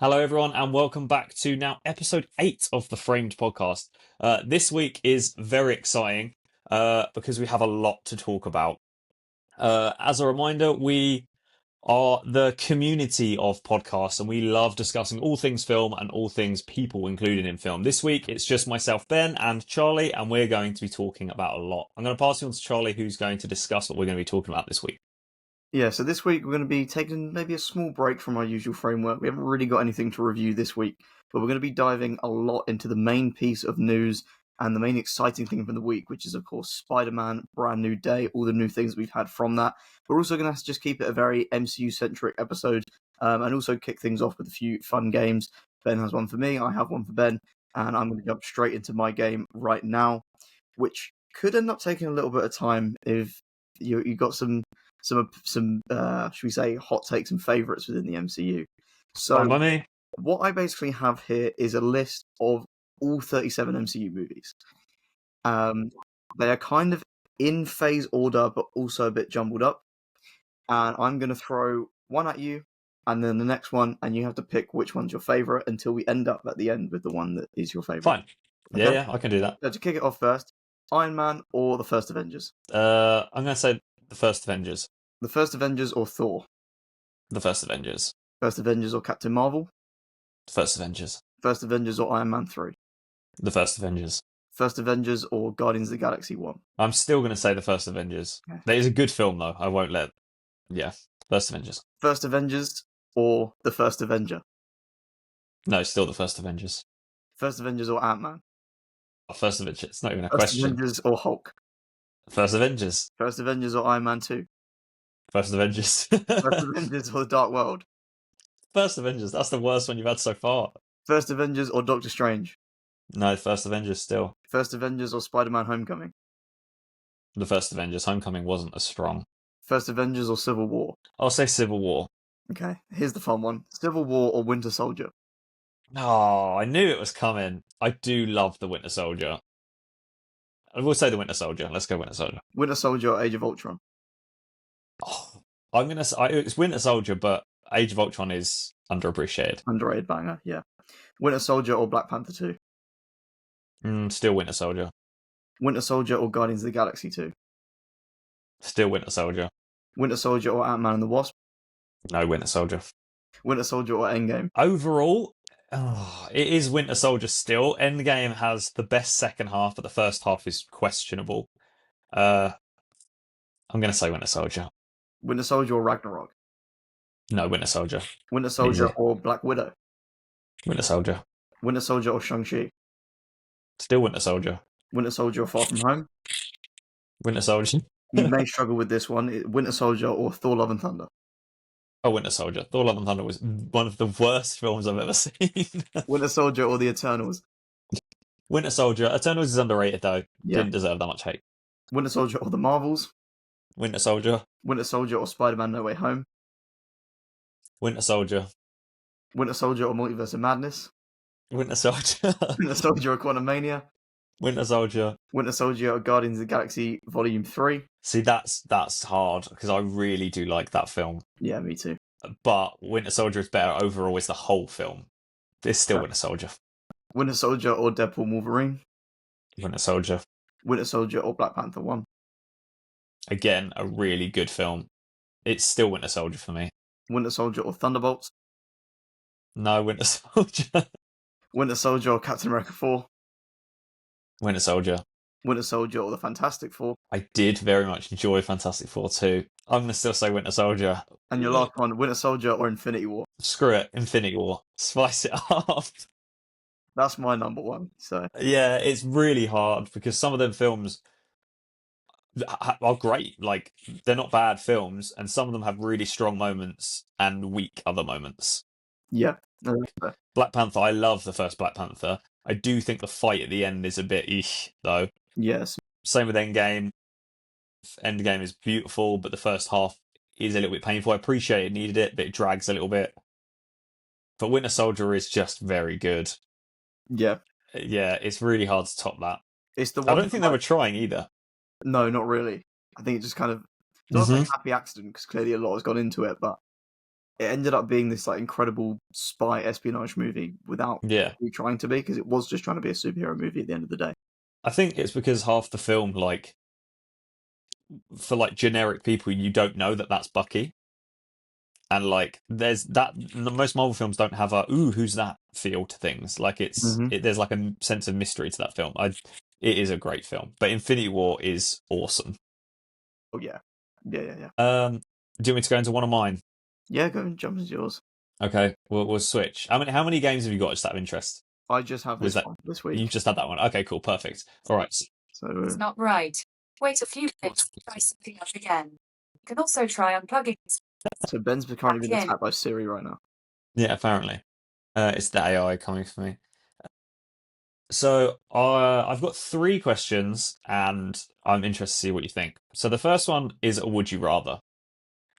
Hello, everyone, and welcome back to now episode 8 of the Framed podcast. This week is very exciting because we have a lot to talk about. As a reminder, we are the community of podcasts and we love discussing all things film and all things people included in film. This week, it's just myself, Ben, and Charlie, and we're going to be talking about a lot. I'm going to pass you on to Charlie, who's going to discuss what we're going to be talking about this week. Yeah, so this week we're going to be taking maybe a small break from our usual framework. We haven't really got anything to review this week, but we're going to be diving a lot into the main piece of news and the main exciting thing from the week, which is, of course, Spider-Man Brand New Day, all the new things we've had from that. We're also going to just keep it a very MCU-centric episode and also kick things off with a few fun games. Ben has one for me, I have one for Ben, and I'm going to jump straight into my game right now, which could end up taking a little bit of time if you got some should we say hot takes and favourites within the MCU. So Fine by me. what I basically have here is a list of all 37 MCU movies. They are kind of in phase order, but also a bit jumbled up. And I'm going to throw one at you, and then the next one, and you have to pick which one's your favourite until we end up at the end with the one that is your favourite. Fine. Okay? Yeah, I can do that. So to kick it off first, Iron Man or the first Avengers? I'm going to say the first Avengers. The first Avengers or Thor? The first Avengers. First Avengers or Captain Marvel? The first Avengers. First Avengers or Iron Man 3? The first Avengers. First Avengers or Guardians of the Galaxy 1? I'm still going to say the first Avengers. Okay. That is a good film, though. I won't let. Yeah, first Avengers. First Avengers or the first Avenger? No, still the first Avengers. First Avengers or Ant-Man? First Avengers. It's not even a First question. Avengers or Hulk? First Avengers. First Avengers or Iron Man 2? First Avengers. First Avengers or The Dark World? First Avengers. That's the worst one you've had so far. First Avengers or Doctor Strange? No, first Avengers still. First Avengers or Spider-Man Homecoming? The first Avengers. Homecoming wasn't as strong. First Avengers or Civil War? I'll say Civil War. Okay, here's the fun one. Civil War or Winter Soldier? Oh, I knew it was coming. I do love the Winter Soldier. I will say the Winter Soldier. Let's go Winter Soldier. Winter Soldier or Age of Ultron? Oh, I'm gonna say it's Winter Soldier, but Age of Ultron is underappreciated. Underrated banger, yeah. Winter Soldier or Black Panther 2? Still Winter Soldier. Winter Soldier or Guardians of the Galaxy 2? Still Winter Soldier. Winter Soldier or Ant-Man and the Wasp? No, Winter Soldier. Winter Soldier or Endgame? Overall, it is Winter Soldier still. Endgame has the best second half, but the first half is questionable. I'm going to say Winter Soldier. Winter Soldier or Ragnarok? No, Winter Soldier. Winter Soldier Easy. or Black Widow? Winter Soldier. Winter Soldier or Shang-Chi? Still Winter Soldier. Winter Soldier or Far From Home? Winter Soldier. You may struggle with this one. Winter Soldier or Thor Love and Thunder? Oh, Winter Soldier. Thor Love and Thunder was one of the worst films I've ever seen. Winter Soldier or The Eternals? Winter Soldier. Eternals is underrated, though. Yeah. Didn't deserve that much hate. Winter Soldier or The Marvels? Winter Soldier. Winter Soldier or Spider-Man No Way Home? Winter Soldier. Winter Soldier or Multiverse of Madness? Winter Soldier. Winter Soldier or Quantumania? Winter Soldier. Winter Soldier or Guardians of the Galaxy Volume 3? See, that's hard because I really do like that film. Yeah, me too. But Winter Soldier is better overall as the whole film. It's still Winter Soldier. Winter Soldier or Deadpool Wolverine? Winter Soldier. Winter Soldier or Black Panther 1? Again, a really good film. It's still Winter Soldier for me. Winter Soldier or Thunderbolts? No, Winter Soldier. Winter Soldier or Captain America 4? Winter Soldier. Winter Soldier or the Fantastic Four? I did very much enjoy Fantastic Four too. I'm going to still say Winter Soldier. And your last one, Winter Soldier or Infinity War? Screw it, Infinity War. Spice it up. That's my number one. So yeah, it's really hard because some of them films are great. Like, they're not bad films, and some of them have really strong moments and weak other moments. yeah. Black Panther, I love the first Black Panther. I do think the fight at the end is a bit though. Yes. Same with Endgame. Endgame is beautiful, but the first half is a little bit painful. I appreciate it needed it, but it drags a little bit. But Winter Soldier is just very good. Yeah. Yeah, it's really hard to top that. It's the one I don't think they were trying either. No, not really. I think it just kind of not like a happy accident because clearly a lot has gone into it, but it ended up being this like incredible spy espionage movie without Yeah. really trying to be, because it was just trying to be a superhero movie at the end of the day. I think it's because half the film, like, for like generic people, you don't know that that's Bucky. And like, there's that most Marvel films don't have a "ooh, who's that" feel to things. Like Hmm. there's like a sense of mystery to that film. It is a great film, but Infinity War is awesome. Oh yeah, yeah, yeah, yeah. Do you want me to go into one of mine? Yeah, go and jump into yours. Okay, we'll switch. How many games have you got? Just out of interest. I just have Was this that one this you week. just had that one? Okay, cool, perfect. All right. So It's not right. Wait a few minutes. Try something else again. You can also try unplugging. Ben's currently Back being in. attacked by Siri right now. Yeah, apparently, it's the AI coming for me. So I've got three questions, and I'm interested to see what you think. So the first one is a would you rather.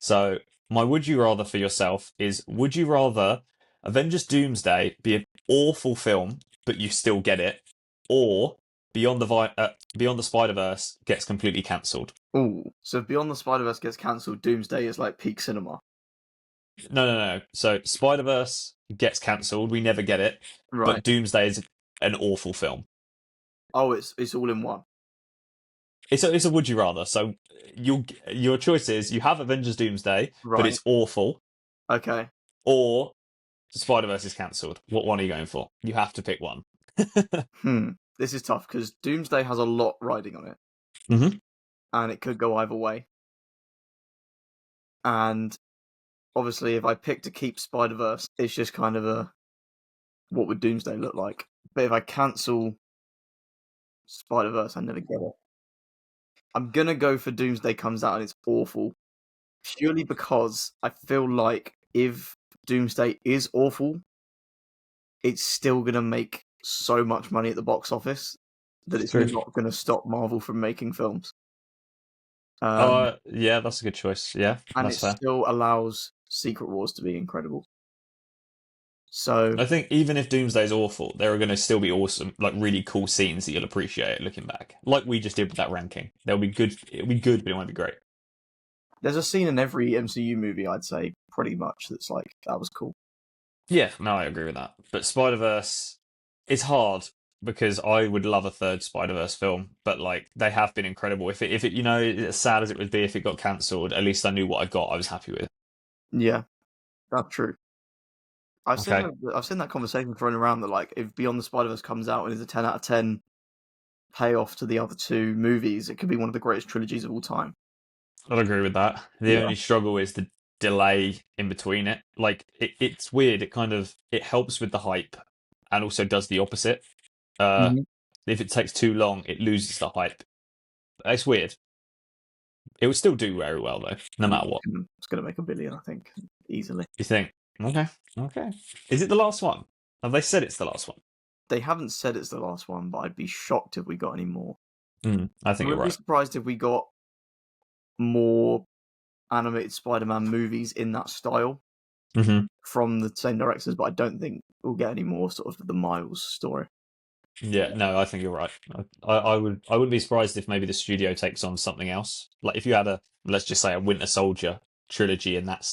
So my would you rather for yourself is: would you rather Avengers Doomsday be an awful film but you still get it, or Beyond the Spider Verse gets completely cancelled? Ooh, so if Beyond the Spider Verse gets cancelled, Doomsday is like peak cinema. No, no, no. So Spider Verse gets cancelled, we never get it, Right. but Doomsday is an awful film. Oh, it's all in one. It's a would you rather. So your choice is: you have Avengers Doomsday, but Right. it's awful, Okay. or Spider Verse is cancelled. What one are you going for? You have to pick one. This is tough because Doomsday has a lot riding on it, Mm-hmm. and it could go either way. And obviously, if I pick to keep Spider Verse, it's just kind of a what would Doomsday look like? But if I cancel Spider Verse, I never get it. I'm gonna go for Doomsday comes out and it's awful, purely because I feel like if Doomsday is awful, it's still gonna make so much money at the box office that it's True. not gonna stop Marvel from making films. Yeah, that's a good choice. Yeah, And it that's fair. still allows Secret Wars to be incredible. So I think even if Doomsday is awful, there are going to still be awesome, like really cool scenes that you'll appreciate looking back, like we just did with that ranking. They'll be good. It'll be good, but it won't be great. there's a scene in every MCU movie, I'd say, pretty much, that's like that was cool. Yeah, no, I agree with that. But Spider Verse, it's hard because I would love a third Spider Verse film, but like they have been incredible. If it, as sad as it would be if it got cancelled, at least I knew what I got. I was happy with. Yeah, that's true. Okay, I've seen that conversation thrown around that like if Beyond the Spider Verse comes out and is a 10 out of 10 payoff to the other two movies, it could be one of the greatest trilogies of all time. I'd agree with that. The Yeah. only struggle is the delay in between it. Like it's weird. It helps with the hype, and also does the opposite. Uh, Mhm. if it takes too long, it loses the hype. It's weird. It would still do very well though, no matter what. It's going to make $1 billion, I think, easily. You think? Okay, okay. Is it the last one? Have they said it's the last one? They haven't said it's the last one, but I'd be shocked if we got any more. I I think you're wouldn't be right. surprised if we got more animated Spider-Man movies in that style hmm from the same directors, but I don't think we'll get any more sort of the Miles story. Yeah, no, I think you're right. I wouldn't be surprised if maybe the studio takes on something else. Like if you had let's just say a Winter Soldier trilogy in that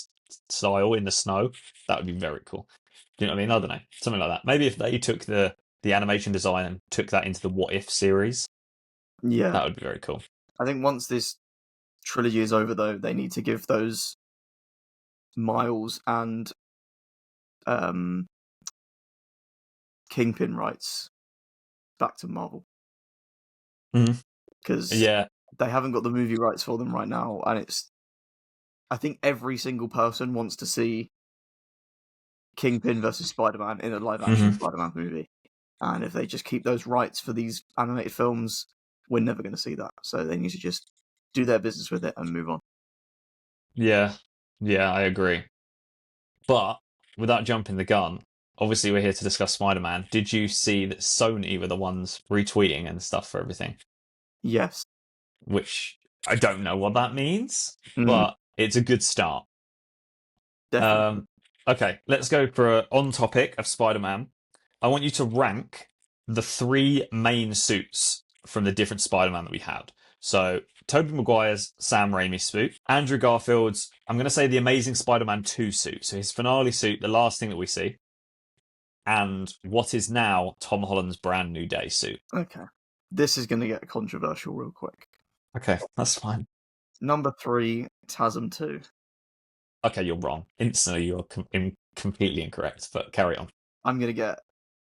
style in the snow, that would be very cool. Do you know what I mean? I don't know, something like that. Maybe if they took the animation design and took that into the What If series, Yeah. that would be very cool. I think once this trilogy is over, though, they need to give those Miles and um, Kingpin rights back to Marvel. Mhm. Because Yeah. they haven't got the movie rights for them right now, and I think every single person wants to see Kingpin versus Spider-Man in a live-action hmm Spider-Man movie. And if they just keep those rights for these animated films, we're never going to see that. So they need to just do their business with it and move on. Yeah. Yeah, I agree. But without jumping the gun, obviously we're here to discuss Spider-Man. Did you see that Sony were the ones retweeting and stuff for everything? Yes. Which I don't know what that means, Mm, but it's a good start. definitely. Okay, let's go for on topic of Spider-Man. I want you to rank the three main suits from the different Spider-Man that we had. So Tobey Maguire's Sam Raimi suit, Andrew Garfield's, I'm going to say the Amazing Spider-Man 2 suit. So his finale suit, the last thing that we see, and what is now Tom Holland's Brand New Day suit. Okay. This is going to get controversial real quick. Okay, that's fine. Number 3, TASM 2. Okay, you're wrong. Instantly, you're completely incorrect, but carry on. I'm going to get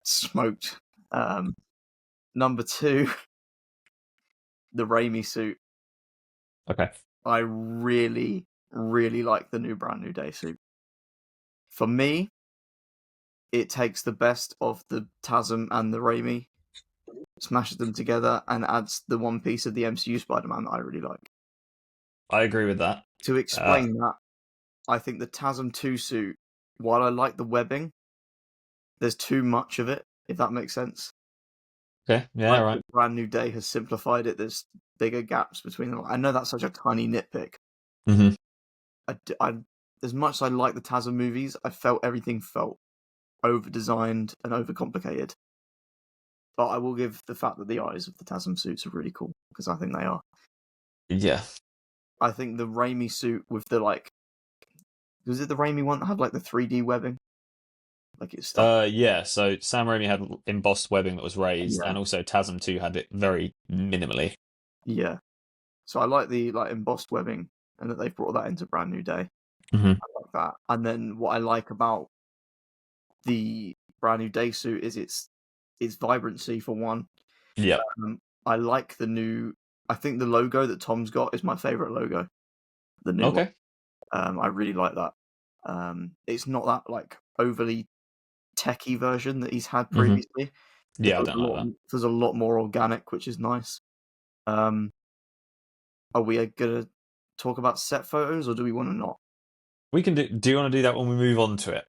smoked. Number 2, the Raimi suit. Okay. I really, really like the new Brand New Day suit. For me, it takes the best of the TASM and the Raimi, smashes them together, and adds the one piece of the MCU Spider-Man that I really like. I agree with that. To explain that, I think the TASM 2 suit, while I like the webbing, there's too much of it, if that makes sense. Okay, yeah, right. The Brand New Day has simplified it. There's bigger gaps between them. I know that's such a tiny nitpick. Mm-hmm. As much as I like the TASM movies, I felt everything felt over-designed and over-complicated. But I will give the fact that the eyes of the TASM suits are really cool, because I think they are. Yeah. I think the Raimi suit with the, was it the Raimi one that had, the 3D webbing? It's stuff. Yeah, so Sam Raimi had embossed webbing that was raised, Yeah. and also TASM 2 had it very minimally. Yeah. So I like the, embossed webbing, and that they've brought that into Brand New Day. Mm-hmm. I like that. And then what I like about the Brand New Day suit is its vibrancy, for one. Yeah. I like the new. I think the logo that Tom's got is my favorite logo. The new one. I really like that. It's not that overly techie version that he's had previously. Yeah, I don't like that. There's a lot more organic, which is nice. Are we gonna talk about set photos, or do we want to not? We can do. Do you want to do that when we move on to it?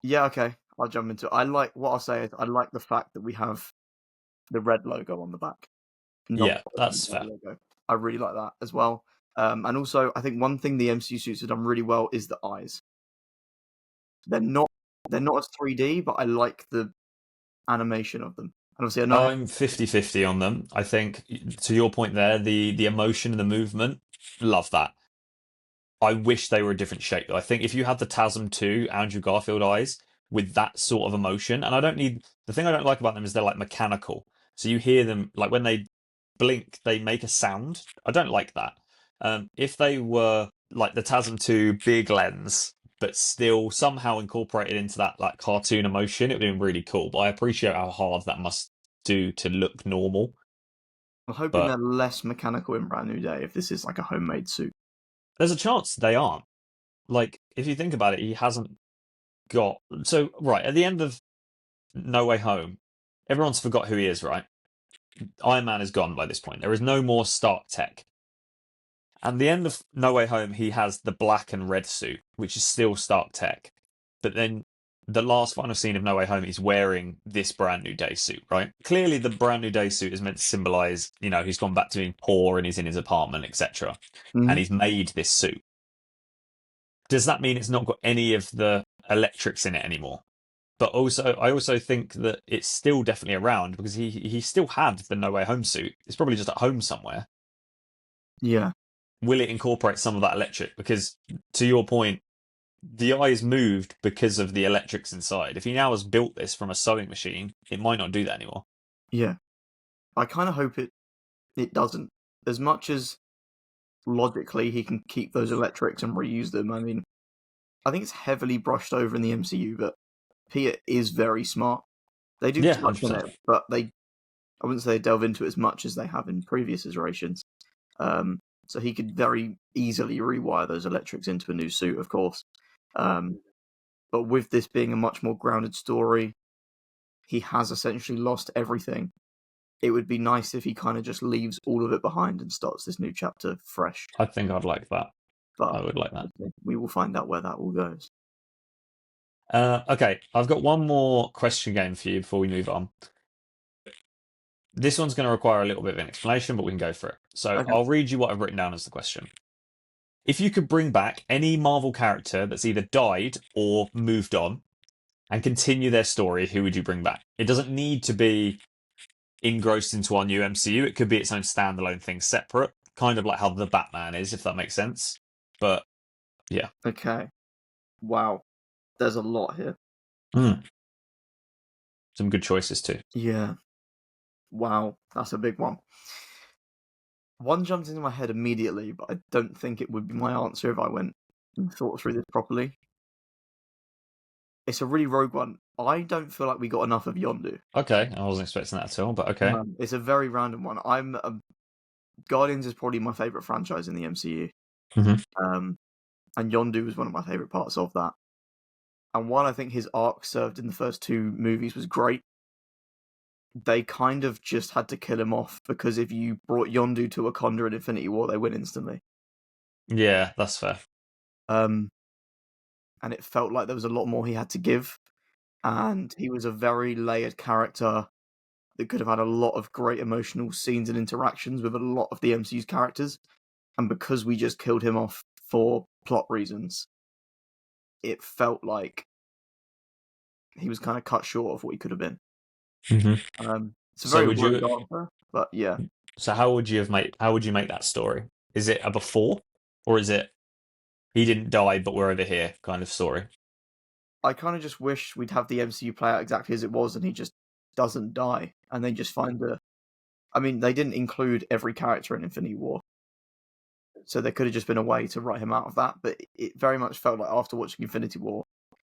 Yeah, okay. I'll jump into it. I like the fact that we have the red logo on the back. Yeah, that's fair. Logo. I really like that as well. And also, I think one thing the MCU suits have done really well is the eyes. They're not as 3D, but I like the animation of them. And obviously, I know I'm 50-50 on them. I think, to your point there, the emotion and the movement, love that. I wish they were a different shape, though. I think if you had the TASM 2 Andrew Garfield eyes with that sort of emotion, and the thing I don't like about them is they're mechanical. So you hear them, when they blink, they make a sound. I don't like that. If they were like the TASM 2 big lens, but still somehow incorporated into that cartoon emotion, it would have been really cool. But I appreciate how hard that must do to look normal. I'm hoping they're less mechanical in Brand New Day if this is a homemade suit. There's a chance they aren't. If you think about it, he hasn't got... So, right, at the end of No Way Home, everyone's forgot who he is, right? Iron Man is gone by this point. There is no more Stark tech. At the end of No Way Home, he has the black and red suit, which is still Stark tech. But then the last final scene of No Way Home, he's wearing this Brand New Day suit, right? Clearly, the Brand New Day suit is meant to symbolise, he's gone back to being poor and he's in his apartment, etc. Mm-hmm. And he's made this suit. Does that mean it's not got any of the electrics in it anymore? But I also think that it's still definitely around because he still had the No Way Home suit. It's probably just at home somewhere. Yeah. Will it incorporate some of that electric? Because, to your point, the eyes moved because of the electrics inside. If he now has built this from a sewing machine, it might not do that anymore. Yeah. I kind of hope it doesn't. As much as logically he can keep those electrics and reuse them, I mean, I think it's heavily brushed over in the MCU, but Peter is very smart. They do touch on it, but I wouldn't say they delve into it as much as they have in previous iterations. So he could very easily rewire those electrics into a new suit, of course. But with this being a much more grounded story, he has essentially lost everything. It would be nice if he kind of just leaves all of it behind and starts this new chapter fresh. I think I'd like that. But I would like that. We will find out where that all goes. Okay, I've got one more question game for you before we move on. This one's going to require a little bit of an explanation, but we can go for it. So okay. I'll read you what I've written down as the question. If you could bring back any Marvel character that's either died or moved on and continue their story, who would you bring back? It doesn't need to be engrossed into our new MCU. It could be its own standalone thing, separate, kind of like how the Batman is, if that makes sense. But yeah. Okay. Wow. There's a lot here. Some good choices too. Yeah. Wow. That's a big one. One jumped into my head immediately, but I don't think it would be my answer if I went and thought through this properly. It's a really rogue one. I don't feel like we got enough of Yondu. Okay, I wasn't expecting that at all, but okay. It's a very random one. Guardians is probably my favorite franchise in the MCU. And Yondu was one of my favorite parts of that. And while I think his arc served in the first two movies was great, they kind of just had to kill him off, because if you brought Yondu to Wakanda in Infinity War, they win instantly. Yeah, that's fair. And it felt like there was a lot more he had to give, and he was a very layered character that could have had a lot of great emotional scenes and interactions with a lot of the MCU's characters, and because we just killed him off for plot reasons, it felt like he was kind of cut short of what he could have been. It's a very rogue answer, but yeah. So how would you make that story? Is it a before, or is it he didn't die but we're over here kind of story? I kind of just wish we'd have the MCU play out exactly as it was, and he just doesn't die, and they just find I mean, they didn't include every character in Infinity War, so there could have just been a way to write him out of that, but it very much felt like after watching Infinity War,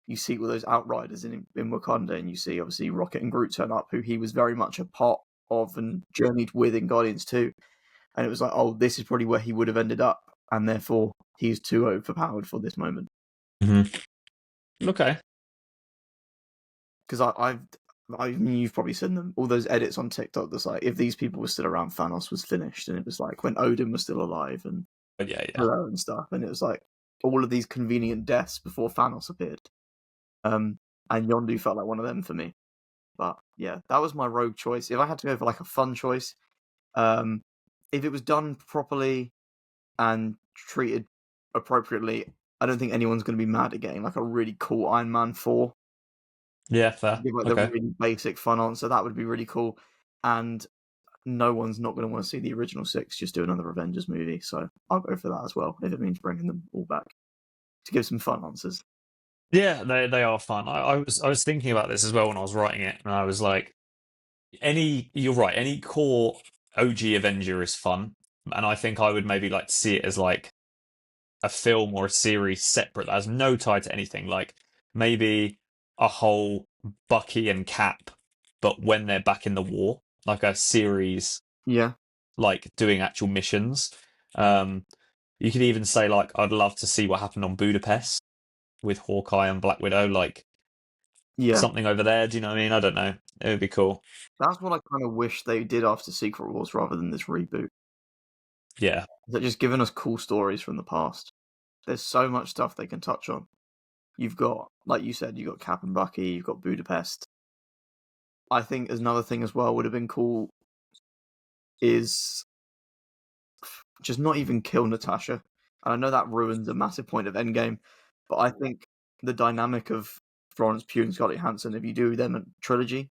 you see all those Outriders in Wakanda, and you see obviously Rocket and Groot turn up, who he was very much a part of and journeyed with in Guardians 2. And it was like, oh, this is probably where he would have ended up, and therefore he's too overpowered for this moment. Okay. Because I mean, you've probably seen them, all those edits on TikTok that's like, if these people were still around, Thanos was finished, and it was like when Odin was still alive and and stuff, and it was like all of these convenient deaths before Thanos appeared. And Yondu felt like one of them for me. But yeah, that was my rogue choice. If I had to go for like a fun choice, if it was done properly and treated appropriately, I don't think anyone's going to be mad at getting like a really cool Iron Man 4. Yeah, fair. Give like the really basic fun answer. That would be really cool. And no one's not going to want to see the original 6 just do another Avengers movie. So I'll go for that as well, if it means bringing them all back to give some fun answers. Yeah, they are fun. I was thinking about this as well when I was writing it, and I was like, you're right, any core OG Avenger is fun, and I think I would maybe like to see it as like a film or a series separate that has no tie to anything, like maybe a whole Bucky and Cap, but when they're back in the war, like a series, like doing actual missions. You could even say like, I'd love to see what happened on Budapest with Hawkeye and Black Widow, like something over there. Do you know what I mean? I don't know. It would be cool. That's what I kind of wish they did after Secret Wars rather than this reboot. Yeah. They're just giving us cool stories from the past. There's so much stuff they can touch on. You've got, like you said, you've got Cap and Bucky, you've got Budapest. I think another thing as well would have been cool is just not even kill Natasha. And I know that ruins a massive point of Endgame, but I think the dynamic of Florence Pugh and Scarlett Johansson, if you do them a trilogy,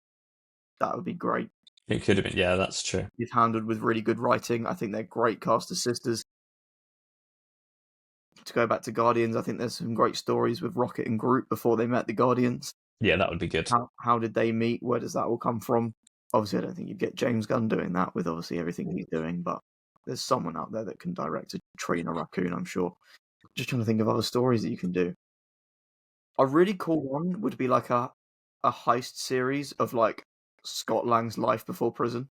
that would be great. It could have been, yeah, that's true. It's handled with really good writing. I think they're great cast as sisters. To go back to Guardians, I think there's some great stories with Rocket and Groot before they met the Guardians. Yeah, that would be good. How did they meet? Where does that all come from? Obviously, I don't think you'd get James Gunn doing that with obviously everything he's doing, but there's someone out there that can direct a tree and a raccoon, I'm sure. Just trying to think of other stories that you can do. A really cool one would be like a heist series of like Scott Lang's life before prison.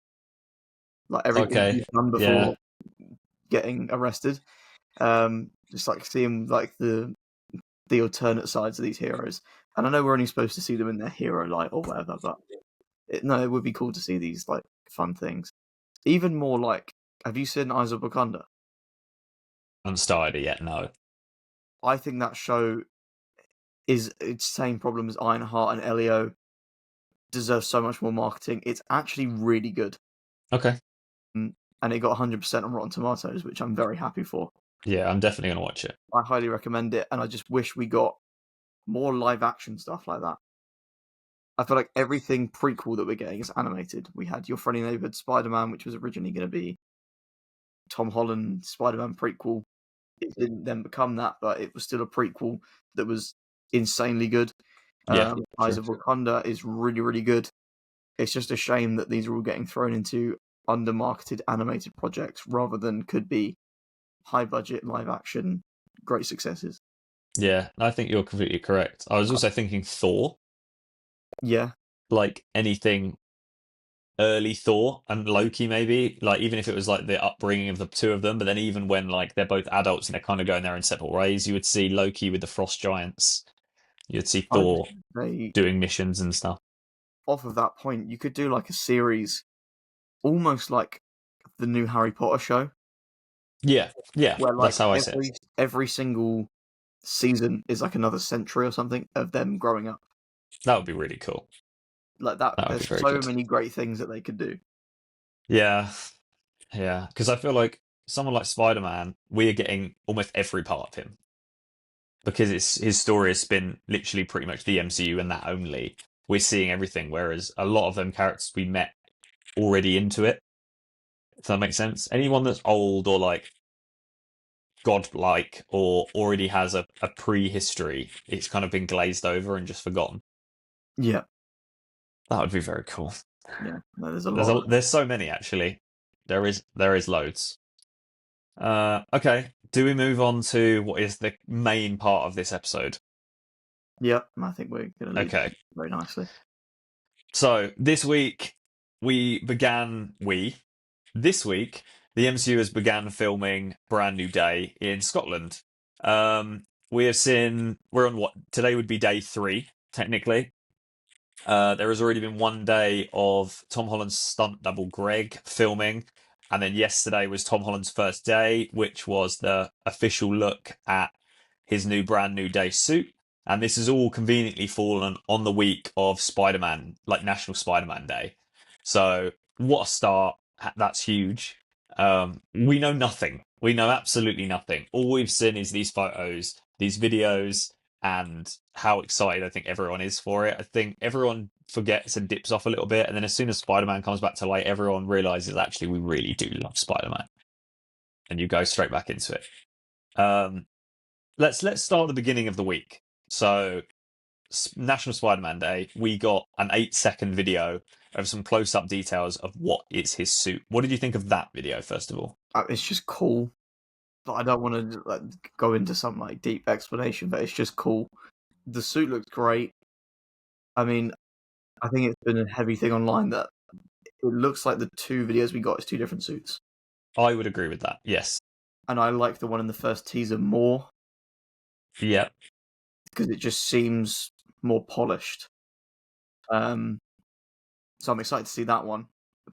Like everything he's done before getting arrested. Just like seeing like the alternate sides of these heroes. And I know we're only supposed to see them in their hero light or whatever, but it would be cool to see these like fun things. Even more like, have you seen Eyes of Wakanda? I haven't started it yet, no. I think that show is its same problem as Ironheart and Elio. Deserves so much more marketing. It's actually really good. Okay. And it got 100% on Rotten Tomatoes, which I'm very happy for. Yeah, I'm definitely going to watch it. I highly recommend it, and I just wish we got more live action stuff like that. I feel like everything prequel that we're getting is animated. We had Your Friendly Neighborhood Spider-Man, which was originally going to be Tom Holland Spider-Man prequel. It didn't then become that, but it was still a prequel that was insanely good. Yeah, Eyes true. of Wakanda is really, really good. It's just a shame that these are all getting thrown into under-marketed animated projects rather than could be high-budget live action great successes. Yeah, I think you're completely correct. I was also thinking Thor, Yeah, like anything early Thor and Loki, maybe. Like even if it was like the upbringing of the two of them, but then even when like they're both adults and they're kind of going their own separate ways, you would see Loki with the Frost Giants. You'd see I Thor they doing missions and stuff. off of that point, you could do like a series, almost like the new Harry Potter show, Yeah, yeah, where that's like how I see it. every single season is like another century or something of them growing up. That would be really cool. Like that, That would be there's very so good. many great things that they could do. Yeah, yeah, because I feel like someone like Spider-Man, we are getting almost every part of him because it's his story has been literally pretty much the MCU and that only. We're seeing everything, whereas a lot of them characters we met already into it. If that makes sense. Anyone that's old or like godlike or already has a prehistory, it's kind of been glazed over and just forgotten. Yeah, That would be very cool. yeah. No, there's a lot. There's so many actually. There is loads. Okay. Do we move on to what is the main part of this episode? Yeah, I think we're going to lead Okay. very nicely. So this week this week the MCU has began filming Brand New Day in Scotland. We have seen we're on what today would be day 3 technically. There has already been one day of Tom Holland's stunt double Greg filming, and then yesterday was Tom Holland's first day, which was the official look at his new Brand New Day suit. And this has all conveniently fallen on the week of Spider-Man, like National Spider-Man Day. So what a start! That's huge. We know nothing. We know absolutely nothing. All we've seen is these photos, these videos, and how excited I think everyone is for it. I think everyone forgets and dips off a little bit, and then as soon as Spider-Man comes back to light, everyone realizes actually we really do love Spider-Man, and you go straight back into it. Let's start at the beginning of the week. So National Spider-Man Day, we got an 8-second video of some close-up details of what is his suit. What did you think of that video, first of all? It's just cool, but I don't want to like, go into some like deep explanation. But it's just cool. The suit looks great. I mean, I think it's been a heavy thing online that it looks like the two videos we got is two different suits. I would agree with that. Yes. And I like the one in the first teaser more Yeah. because it just seems more polished. So I'm excited to see that one,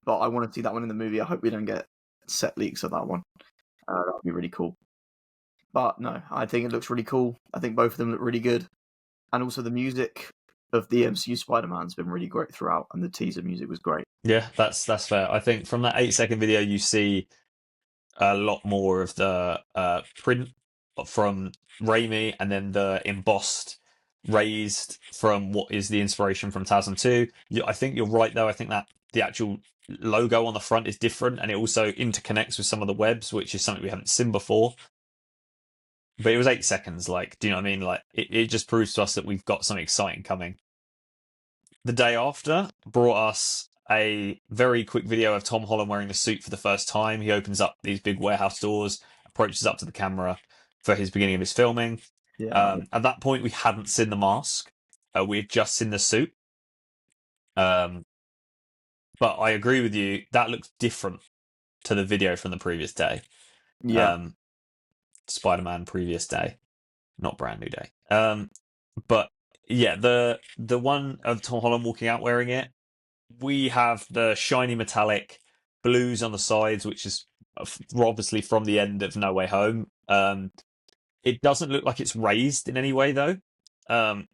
but I want to see that one in the movie. I hope we don't get set leaks of that one. That would be really cool. But no, I think it looks really cool. I think both of them look really good, and also the music of the MCU Spider-Man's been really great throughout, and the teaser music was great. Yeah, that's fair. I think from that 8-second video, you see a lot more of the print from Raimi, and then the embossed raised from what is the inspiration from 2002. I think you're right though. I think that the actual logo on the front is different, and it also interconnects with some of the webs, which is something we haven't seen before. But it was 8 seconds. Like, do you know what I mean? Like, it just proves to us that we've got something exciting coming. The day after brought us a very quick video of Tom Holland wearing the suit for the first time. He opens up these big warehouse doors, approaches up to the camera for his beginning of his filming. Yeah, At that point, we hadn't seen the mask. We had just seen the suit. But I agree with you. That looks different to the video from the previous day. yeah, Spider-Man previous day, not Brand New Day. But yeah, the one of Tom Holland walking out wearing it, we have the shiny metallic blues on the sides, which is obviously from the end of No Way Home. It doesn't look like it's raised in any way, though.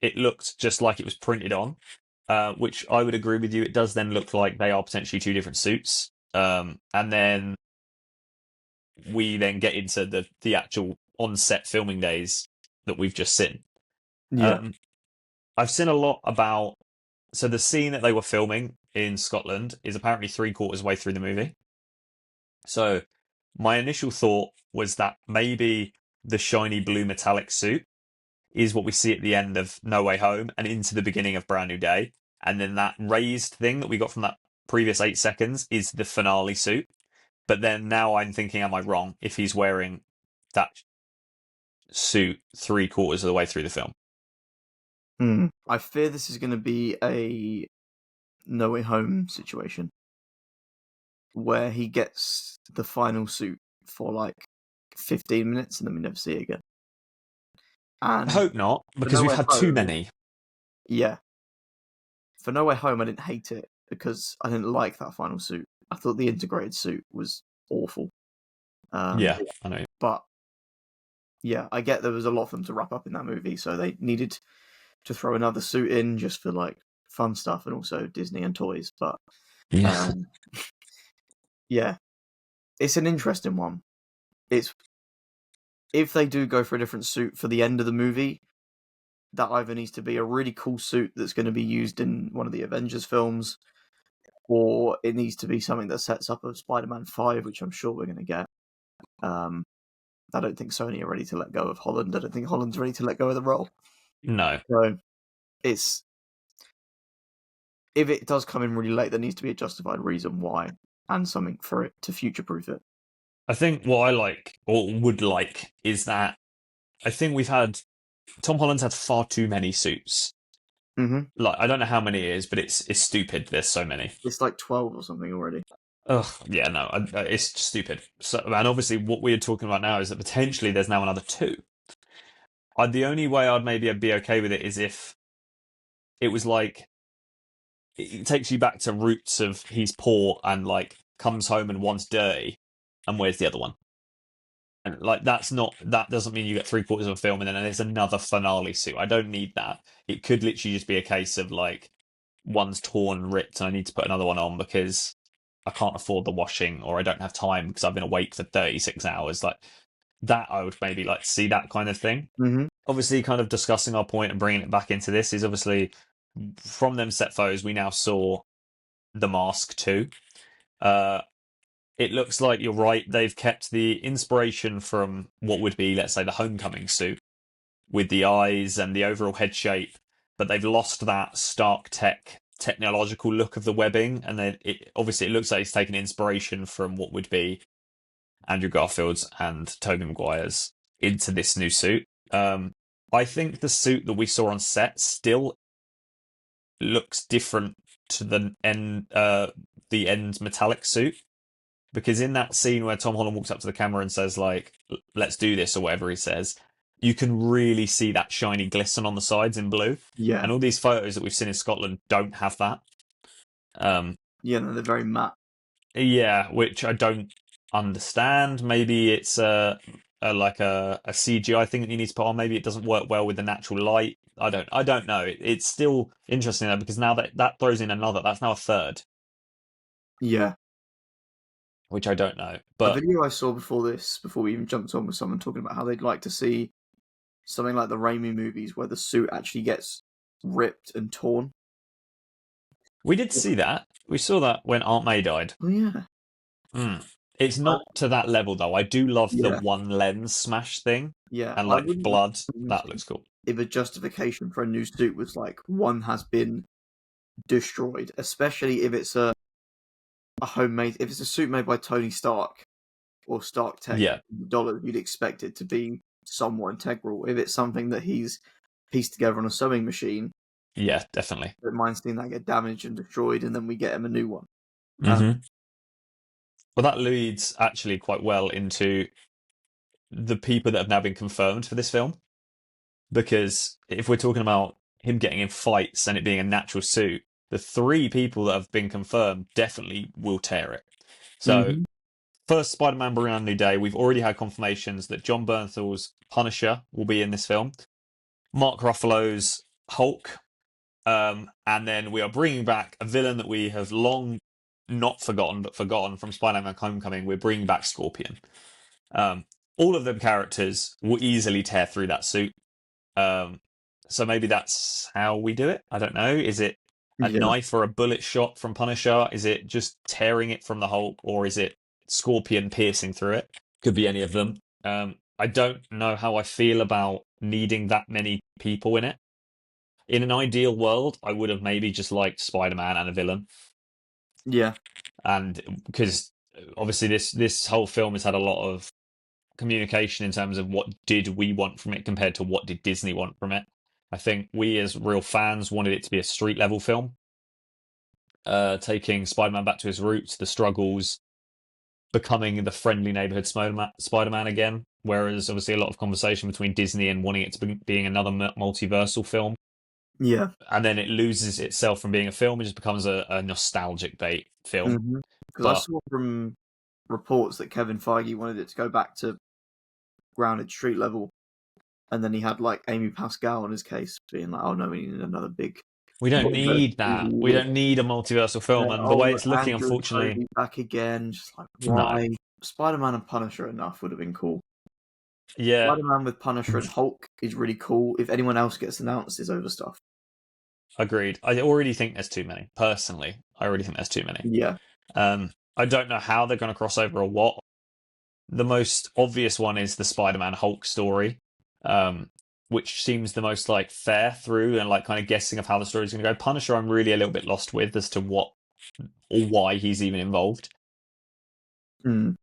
It looked just like it was printed on, which I would agree with you. It does then look like they are potentially two different suits. And then we then get into the actual on-set filming days that we've just seen. yeah, I've seen a lot about So the scene that they were filming in Scotland is apparently 3/4 way through the movie. So my initial thought was that maybe the shiny blue metallic suit is what we see at the end of No Way Home and into the beginning of Brand New Day. And then that raised thing that we got from that previous 8 seconds is the finale suit. But then now I'm thinking, am I wrong if he's wearing that suit 3/4 of the way through the film? I fear this is going to be a No Way Home situation where he gets the final suit for like 15 minutes and then we never see it again. And I hope not, because No we've Way had too Home- many. Yeah. For No Way Home, I didn't hate it because I didn't like that final suit. I thought the integrated suit was awful. Yeah, I know. But yeah, I get there was a lot for them to wrap up in that movie, so they needed to throw another suit in just for like fun stuff and also Disney and toys. But Yeah. yeah, it's an interesting one. It's if they do go for a different suit for the end of the movie, that either needs to be a really cool suit that's going to be used in one of the Avengers films, or it needs to be something that sets up a Spider-Man 5, which I'm sure we're going to get. I don't think Sony are ready to let go of Holland. I don't think Holland's ready to let go of the role. No. So it's if it does come in really late, there needs to be a justified reason why and something for it to future-proof it. I think what I like, or would like, is that I think we've had Tom Holland's had far too many suits. Mm-hmm. Like, I don't know how many it is, but it's stupid. There's so many. It's like 12 or something already. Ugh, yeah, no, it's stupid. So, and obviously, what we're talking about now is that potentially there's now another two. The only way I'd maybe be okay with it is if it was like it takes you back to roots of he's poor and like comes home and one's dirty, and where's the other one? And like that doesn't mean you get 3/4 of a film and then there's another finale suit. I don't need that. It could literally just be a case of like one's torn and ripped and I need to put another one on because I can't afford the washing or I don't have time because I've been awake for 36 hours. Like that, I would maybe like to see that kind of thing. Mm-hmm. Obviously, kind of discussing our point and bringing it back into this is obviously from them set photos, we now saw the mask too. It looks like you're right. They've kept the inspiration from what would be, let's say, the Homecoming suit with the eyes and the overall head shape, but they've lost that stark technological look of the webbing. And then it looks like it's taken inspiration from what would be Andrew Garfield's and Tobey Maguire's into this new suit. I think the suit that we saw on set still looks different to the end metallic suit. Because in that scene where Tom Holland walks up to the camera and says, like, let's do this, or whatever he says, you can really see that shiny glisten on the sides in blue. Yeah. And all these photos that we've seen in Scotland don't have that. Yeah, no, they're very matte. Yeah, which I don't understand. Maybe it's like a CGI thing that you need to put on. Maybe it doesn't work well with the natural light. I don't know. It's still interesting though, because now that throws in another. That's now a third. Yeah. Which I don't know. A But video I saw before we even jumped on, with someone talking about how they'd like to see something like the Raimi movies where the suit actually gets ripped and torn. we did see that. We saw that when Aunt May died. Oh yeah. It's not to that level though. I do love the Yeah. one lens smash thing Yeah. and I like wouldn't blood. mind That looks cool. if a justification for a new suit was like one has been destroyed, especially if it's a homemade, if it's a suit made by Tony Stark or Stark Tech Yeah. dollars, you'd expect it to be somewhat integral. If it's something that he's pieced together on a sewing machine, Yeah, definitely. I don't mind seeing that get damaged and destroyed, and then we get him a new one. Mm-hmm. Well, that leads actually quite well into the people that have now been confirmed for this film. Because if we're talking about him getting in fights and it being a natural suit, the 3 people that have been confirmed definitely will tear it. So, first Spider-Man Brand New Day, we've already had confirmations that John Bernthal's Punisher will be in this film, Mark Ruffalo's Hulk, and then we are bringing back a villain that we have long not forgotten, but forgotten from Spider-Man Homecoming. We're bringing back Scorpion. All of them characters will easily tear through that suit. So maybe that's how we do it. I don't know. Is it a Yeah. knife or a bullet shot from Punisher? Is it just tearing it from the Hulk, or is it Scorpion piercing through it? Could be any of them. I don't know how I feel about needing that many people in it. In an ideal world, I would have maybe just liked Spider-Man and a villain, Yeah. and because obviously this whole film has had a lot of communication in terms of what did we want from it compared to what did Disney want from it. I think we as real fans wanted it to be a street level film, taking Spider-Man back to his roots, the struggles, becoming the friendly neighborhood Spider-Man again. Whereas obviously a lot of conversation between Disney and wanting it to be being another multiversal film, Yeah. and then it loses itself from being a film and just becomes a nostalgic bait film. Because I But saw from reports that Kevin Feige wanted it to go back to grounded street level, and then he had like Amy Pascal on his case, being like, "Oh no, we need another big we don't multiverse need that. We movie." don't need a multiversul film. And the way it's looking, Andrew and unfortunately, Toby back again. Just like, no. why? Spider-Man and Punisher enough would have been cool. Yeah, Spider-Man with Punisher and Hulk is really cool. If anyone else gets announced, is over stuff. agreed. I already think there's too many. Personally, I already think there's too many. Yeah. I don't know how they're going to cross over or what. The most obvious one is the Spider-Man Hulk story, which seems the most like fair through and like kind of guessing of how the story's going to go. Punisher, I'm really a little bit lost with as to what or why he's even involved. Mm.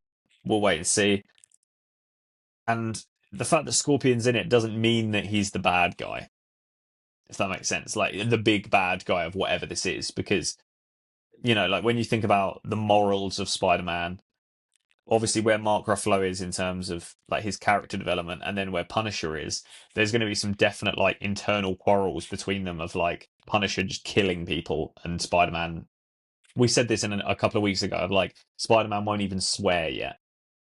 We'll wait and see. And the fact that Scorpion's in it doesn't mean that he's the bad guy, if that makes sense. Like the big bad guy of whatever this is, because like when you think about the morals of Spider-Man, obviously where Mark Ruffalo is in terms of like his character development, and then where Punisher is, there's going to be some definite like internal quarrels between them of like Punisher just killing people and Spider-Man. We said this in a couple of weeks ago of like Spider-Man won't even swear yet,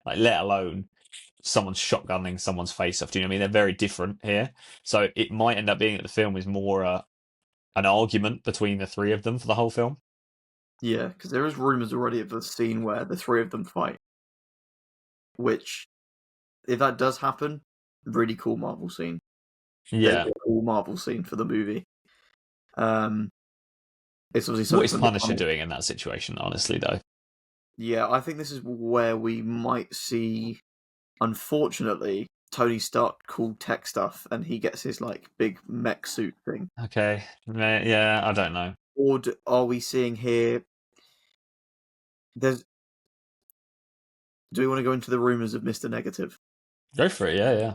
like let alone someone's shotgunning someone's face off. Do you know what I mean? They're very different here, so it might end up being that the film is more an argument between the three of them for the whole film. Yeah, because there is rumors already of a scene where the three of them fight. Which, if that does happen, really cool Marvel scene. Yeah. A cool Marvel scene for the movie. It's obviously What is something Punisher doing in that situation, honestly, though? Yeah, I think this is where we might see, unfortunately, Tony Stark cool tech stuff, and he gets his like big mech suit thing. Okay, yeah, I don't know. Or are we seeing here? Do we want to go into the rumors of Mr. Negative? Go for it, yeah.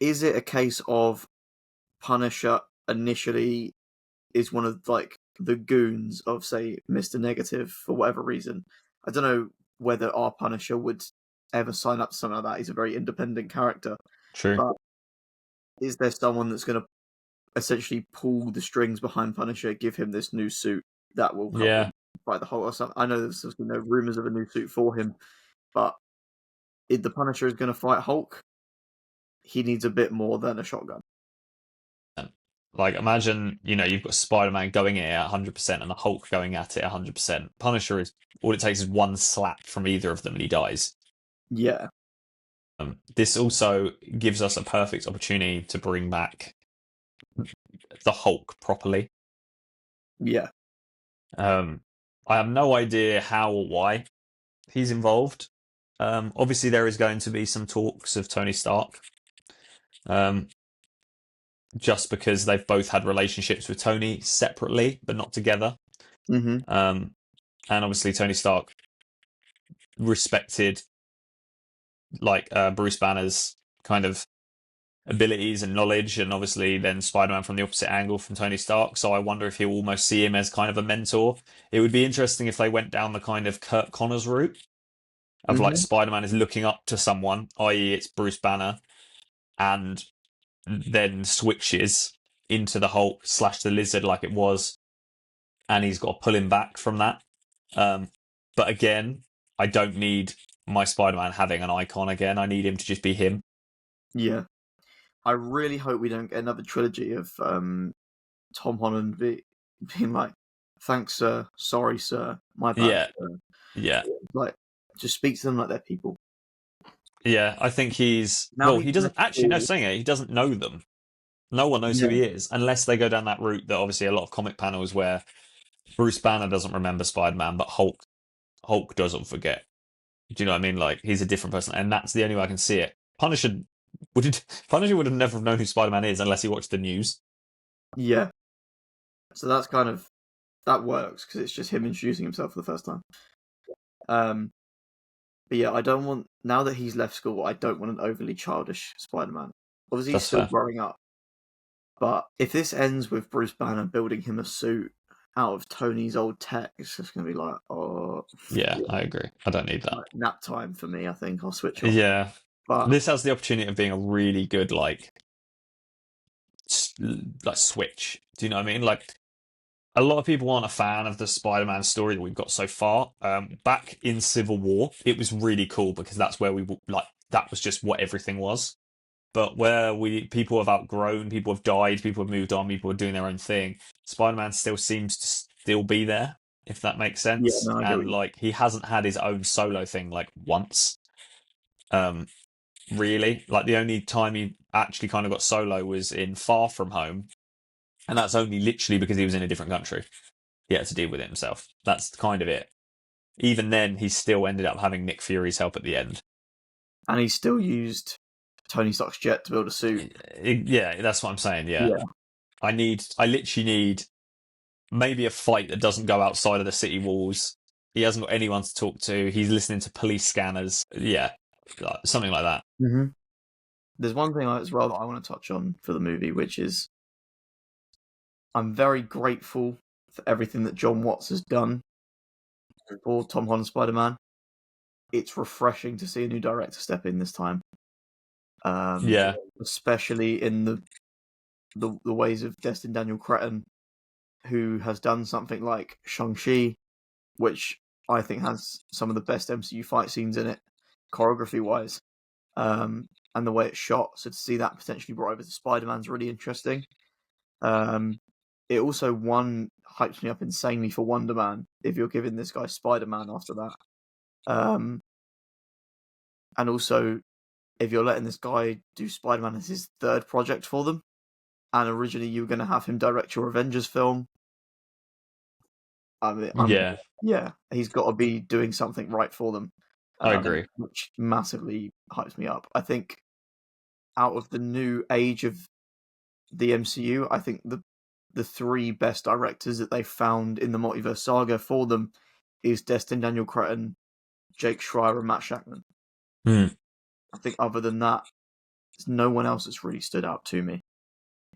Is it a case of Punisher initially is one of like the goons of, say, Mr. Negative for whatever reason? I don't know whether our Punisher would ever sign up to something like that. He's a very independent character. True. But is there someone that's going to essentially pull the strings behind Punisher, give him this new suit that will help him fight the Hulk or something? I know there's rumors of a new suit for him, but if the Punisher is going to fight Hulk, he needs a bit more than a shotgun. Like, imagine, you've got Spider-Man going at it 100% and the Hulk going at it 100%. Punisher is, all it takes is one slap from either of them and he dies. Yeah. This also gives us a perfect opportunity to bring back the Hulk properly. Yeah. I have no idea how or why he's involved. Obviously, there is going to be some talks of Tony Stark. Just because they've both had relationships with Tony separately, but not together. Mm-hmm. And obviously, Tony Stark respected like Bruce Banner's kind of abilities and knowledge, and obviously then Spider-Man from the opposite angle from Tony Stark. So I wonder if he'll almost see him as kind of a mentor. It would be interesting if they went down the kind of Kurt Connors route of like Spider-Man is looking up to someone, i.e., it's Bruce Banner, and then switches into the Hulk / the Lizard like it was, and he's got to pull him back from that. But again, I don't need my Spider-Man having an icon again. I need him to just be him. Yeah. I really hope we don't get another trilogy of Tom Holland being like, "Thanks, sir. Sorry, sir. My bad." Yeah. Sir. Yeah. Like, just speak to them like they're people. Yeah, I think he's... Now he doesn't... Actually, no, saying it, he doesn't know them. No one knows who Yeah. he is unless they go down that route that obviously a lot of comic panels where Bruce Banner doesn't remember Spider-Man, but Hulk doesn't forget. Do you know what I mean? Like he's a different person, and that's the only way I can see it. Would Punisher would have never known who Spider-Man is unless he watched the news. Yeah. So that's kind of that works because it's just him introducing himself for the first time. But yeah, I don't want now that he's left school. I don't want an overly childish Spider-Man. Obviously, he's That's still fair. growing up. But if this ends with Bruce Banner building him a suit out of Tony's old tech, it's just going to be like, oh, Yeah, I agree. I don't need that. like nap time for me. I think I'll switch off. Yeah, But this has the opportunity of being a really good like switch. Do you know what I mean? Like a lot of people aren't a fan of the Spider-Man story that we've got so far. Back in Civil War, it was really cool because that's where that was just what everything was. But where people have outgrown, people have died, people have moved on, people are doing their own thing. Spider-Man still seems to still be there, if that makes yeah, sense. no, I get what And you. like he hasn't had his own solo thing like once. Um, really, like the only time he actually kind of got solo was in Far From Home, and that's only literally because he was in a different country. He had to deal with it himself. That's kind of it. Even then, he still ended up having Nick Fury's help at the end. And he still used Tony Stark's jet to build a suit. Yeah, that's what I'm saying. Yeah. Yeah. I literally need maybe a fight that doesn't go outside of the city walls. He hasn't got anyone to talk to. He's listening to police scanners. Yeah, something like that. Mm-hmm. There's one thing as well that I want to touch on for the movie, which is I'm very grateful for everything that John Watts has done for Tom Holland's Spider-Man. It's refreshing to see a new director step in this time. Yeah, Especially in the ways of Destin Daniel Cretton, who has done something like Shang-Chi, which I think has some of the best MCU fight scenes in it, choreography-wise, and the way it's shot. So to see that potentially brought over to Spider-Man's really interesting. It also hypes me up insanely for Wonder Man if you're giving this guy Spider-Man after that. And also if you're letting this guy do Spider-Man as his third project for them, and originally you were going to have him direct your Avengers film, I mean, yeah, he's got to be doing something right for them. I agree. Which massively hypes me up. I think out of the new age of the MCU, I think the three best directors that they found in the Multiverse Saga for them is Destin Daniel Cretton, Jake Schreier, and Matt Shakman. I think other than that, there's no one else that's really stood out to me.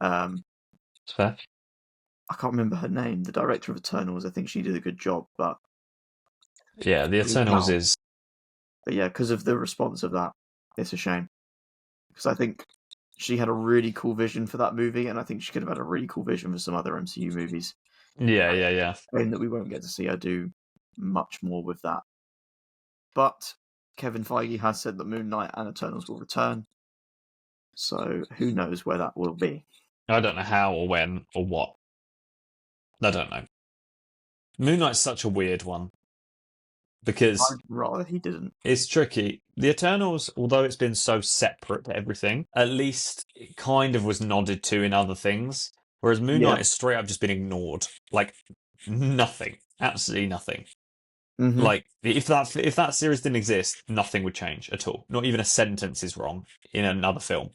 It's fair. I can't remember her name. The director of Eternals, I think she did a good job, but Yeah, the Eternals is. But yeah, because of the response of that, it's a shame. Because I think she had a really cool vision for that movie, and I think she could have had a really cool vision for some other MCU movies. Yeah. And that we won't get to see her do much more with that. But Kevin Feige has said that Moon Knight and Eternals will return. So who knows where that will be. I don't know how or when or what. I don't know. Moon Knight's such a weird one because I'd rather he didn't. it's tricky. The Eternals, although it's been so separate to everything, at least it kind of was nodded to in other things. Whereas Moon Knight has straight up just been ignored. Like nothing. Absolutely nothing. Mm-hmm. Like if that series didn't exist, nothing would change at all. Not even a sentence is wrong in another film.